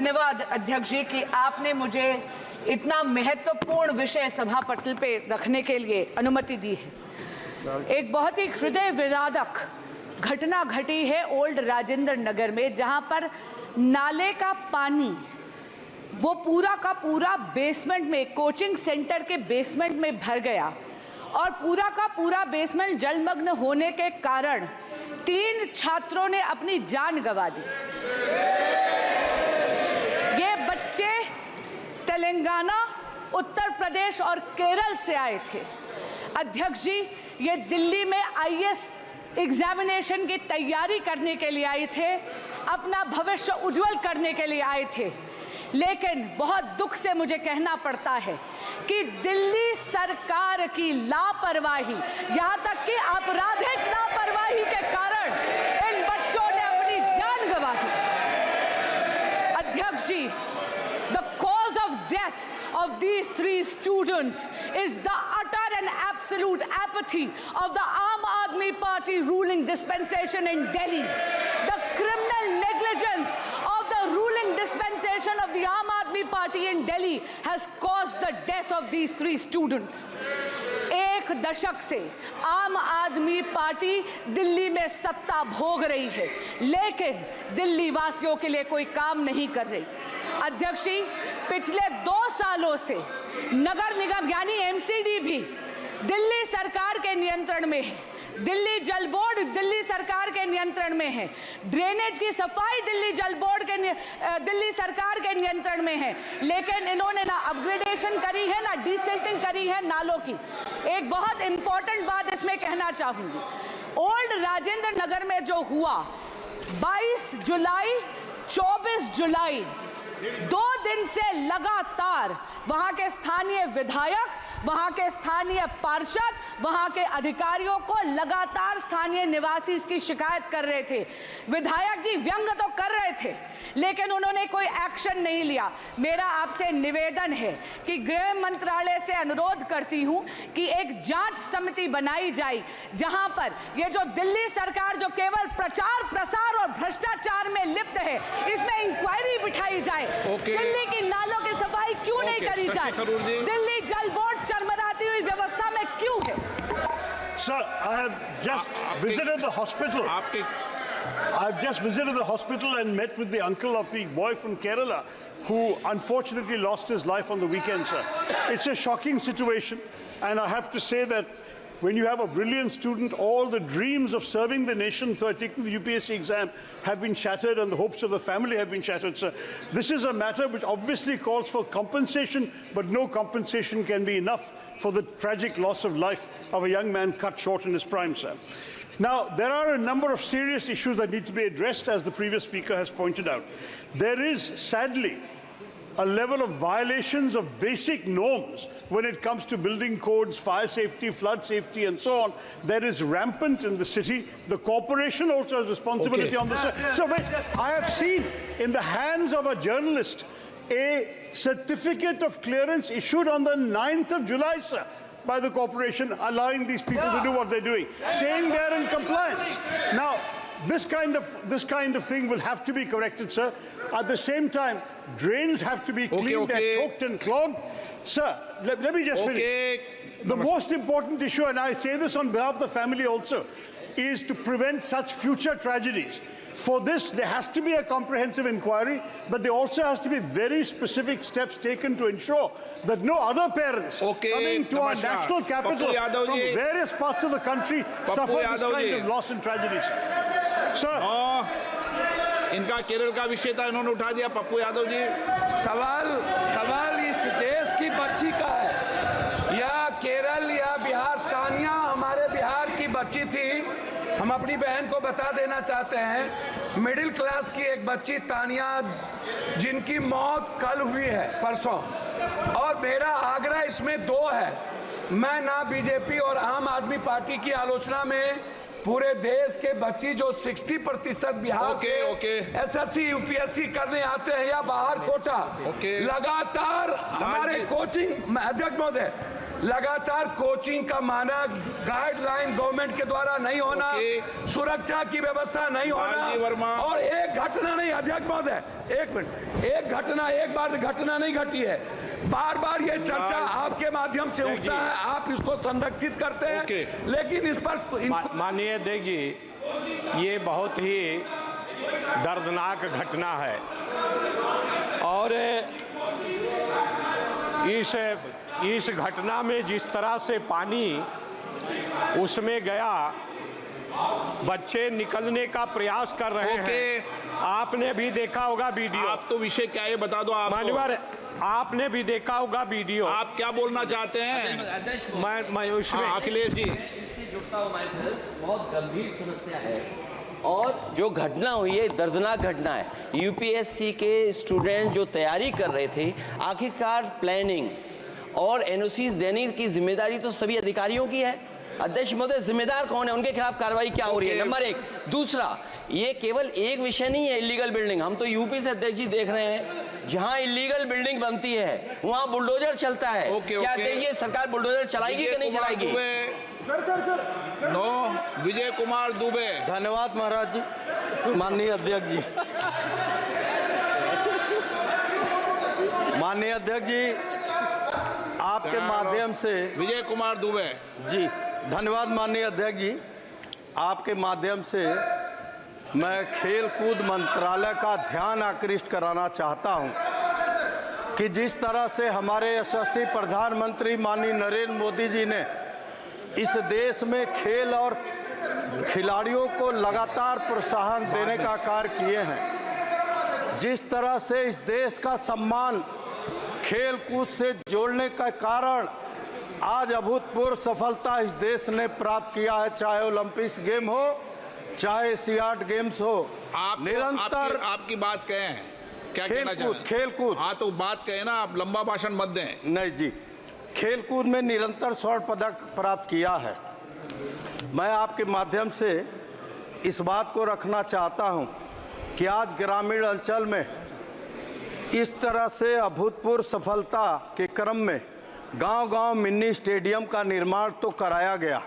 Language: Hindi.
धन्यवाद अध्यक्ष जी कि आपने मुझे इतना महत्वपूर्ण विषय सभा पटल पे रखने के लिए अनुमति दी है। एक बहुत ही हृदय विदारक घटना घटी है ओल्ड राजेंद्र नगर में, जहां पर नाले का पानी वो पूरा का पूरा बेसमेंट में, कोचिंग सेंटर के बेसमेंट में भर गया और पूरा का पूरा बेसमेंट जलमग्न होने के कारण 3 छात्रों ने अपनी जान गंवा दी। ये बच्चे तेलंगाना, उत्तर प्रदेश और केरल से आए थे। अध्यक्ष जी, ये दिल्ली में आईएएस एग्जामिनेशन की तैयारी करने के लिए आए थे, अपना भविष्य उज्जवल करने के लिए आए थे। लेकिन बहुत दुख से मुझे कहना पड़ता है कि दिल्ली सरकार की लापरवाही, यहाँ तक कि आपराधिक लापरवाही के कारण इन बच्चों ने अपनी जान गंवा दी। अध्यक्ष जी, the cause of death of these 3 students is the utter and absolute apathy of the Aam Aadmi Party ruling dispensation in Delhi. The criminal negligence of the ruling dispensation of the Aam Aadmi Party in Delhi has caused the death of these 3 students. 1 दशक से आम आदमी पार्टी दिल्ली में सत्ता भोग रही है, लेकिन दिल्ली वासियों के लिए कोई काम नहीं कर रही। अध्यक्ष जी, पिछले 2 सालों से नगर निगम यानी एमसीडी भी दिल्ली सरकार के नियंत्रण में है, दिल्ली जल बोर्ड दिल्ली सरकार के नियंत्रण में है, ड्रेनेज की सफाई दिल्ली जल बोर्ड के दिल्ली सरकार के नियंत्रण में है, लेकिन इन्होंने ना अपग्रेडेशन करी है, ना डिसिल्टिंग करी है नालों की। एक बहुत इंपॉर्टेंट बात इसमें कहना चाहूंगी, ओल्ड राजेंद्र नगर में जो हुआ 22 जुलाई 24 जुलाई 2 दिन से लगातार वहां के स्थानीय विधायक, वहां के स्थानीय पार्षद, वहां के अधिकारियों को लगातार स्थानीय निवासी इसकी शिकायत कर रहे थे। विधायक जी व्यंग तो कर रहे थे, लेकिन उन्होंने कोई एक्शन नहीं लिया। मेरा आपसे निवेदन है कि गृह मंत्रालय से अनुरोध करती हूं कि एक जांच समिति बनाई जाए, जहां पर ये जो दिल्ली सरकार जो केवल प्रचार प्रसार और भ्रष्टाचार में लिप्त है, इसमें इंक्वायरी बिठाई जाए। दिल्ली की नालों की सफाई क्यों नहीं करी जाए? दिल्ली जल बोर्ड चरमराती हुई व्यवस्था में क्यों है? Sir, I have just visited the hospital. I've just visited the hospital and met with the uncle of the boy from Kerala who unfortunately lost his life on the weekend, sir. It's a shocking situation, and I have to say that when you have a brilliant student, all the dreams of serving the nation through taking the UPSC exam have been shattered, and the hopes of the family have been shattered, sir. This is a matter which obviously calls for compensation, but no compensation can be enough for the tragic loss of life of a young man cut short in his prime, sir. Now, there are a number of serious issues that need to be addressed, as the previous speaker has pointed out. There is, sadly, a level of violations of basic norms when it comes to building codes, fire safety, flood safety, and so on. That is rampant in the city. The corporation also has responsibility on this. So wait, I have seen in the hands of a journalist a certificate of clearance issued on the 9th of July, sir, by the corporation, allowing these people to do what they're doing, saying they're in compliance. Now, this kind of thing will have to be corrected, sir. At the same time, drains have to be cleaned. They're choked and clogged. Sir, let me just finish. The most important issue, and I say this on behalf of the family also, is to prevent such future tragedies. For this, there has to be a comprehensive inquiry, but there also has to be very specific steps taken to ensure that no other parents coming to our national capital from various parts of the country suffer this kind of loss and tragedies. Sir. इनका केरल का विषय था, इन्होंने उठा दिया। पप्पू यादव जी, सवाल इस देश की बच्ची का है या केरल या बिहार? तानिया हमारे बिहार की बच्ची थी। हम अपनी बहन को बता देना चाहते हैं, मिडिल क्लास की एक बच्ची तानिया, जिनकी मौत कल हुई है, परसों। और मेरा आग्रह इसमें 2 है। मैं ना बीजेपी और आम आदमी पार्टी की आलोचना में पूरे देश के बच्ची जो 60% बिहार ओके। एसएससी यूपीएससी करने आते हैं या बाहर कोटा, लगातार हमारे कोचिंग, अध्यक्ष महोदय, लगातार कोचिंग का मानक गाइडलाइन गवर्नमेंट के द्वारा नहीं होना, सुरक्षा की व्यवस्था नहीं होना, और एक घटना नहीं, अध्यक्ष महोदय एक मिनट, एक बार घटना नहीं घटी है, बार बार ये चर्चा आपके माध्यम से उठता है, आप इसको संरक्षित करते हैं, लेकिन इस पर माननीय अध्यक्ष जी, ये बहुत ही दर्दनाक घटना है और इस घटना में जिस तरह से पानी उसमें गया, बच्चे निकलने का प्रयास कर रहे हैं। आपने भी देखा होगा वीडियो। आप तो विषय क्या है बता दो आप। माननीय, आपने भी देखा होगा वीडियो। आप क्या बोलना चाहते हैं? मैं उसमें अखिलेश जी जुड़ता हूँ, बहुत गंभीर समस्या है और जो घटना हुई है दर्दनाक घटना है। यूपीएससी के स्टूडेंट जो तैयारी कर रहे थे, आखिरकार प्लानिंग और एनओसीज देने की जिम्मेदारी तो सभी अधिकारियों की है। अध्यक्ष महोदय, जिम्मेदार कौन है, उनके खिलाफ कार्रवाई क्या हो रही है, नंबर एक। दूसरा, ये केवल एक विषय नहीं है इलीगल बिल्डिंग, हम तो यूपी से अध्यक्ष जी देख रहे हैं, जहां इलीगल बिल्डिंग बनती है वहां बुलडोजर चलता है। क्या ये सरकार बुलडोजर चलाएगी कि नहीं चलाएगी? नो, विजय कुमार दुबे। धन्यवाद महाराज जी। माननीय अध्यक्ष जी, माननीय अध्यक्ष जी, आपके माध्यम से विजय कुमार दुबे जी, धन्यवाद माननीय अध्यक्ष जी, आपके माध्यम से मैं खेल कूद मंत्रालय का ध्यान आकृष्ट कराना चाहता हूं कि जिस तरह से हमारे यशस्वी प्रधानमंत्री माननीय नरेंद्र मोदी जी ने इस देश में खेल और खिलाड़ियों को लगातार प्रोत्साहन देने का कार्य किए हैं, जिस तरह से इस देश का सम्मान खेल कूद से जोड़ने का कारण आज अभूतपूर्व सफलता इस देश ने प्राप्त किया है, चाहे ओलंपिक्स गेम हो, चाहे एशियाड गेम्स हो। आप निरंतर आपकी बात कहे हैं, क्या कहना चाह रहे हैं? खेल कूद, हाँ तो बात कहे ना, आप लंबा भाषण मत दें। नहीं जी, खेल कूद में निरंतर स्वर्ण पदक प्राप्त किया है। मैं आपके माध्यम से इस बात को रखना चाहता हूं कि आज ग्रामीण अंचल में इस तरह से अभूतपूर्व सफलता के क्रम में गांव-गांव मिनी स्टेडियम का निर्माण तो कराया गया,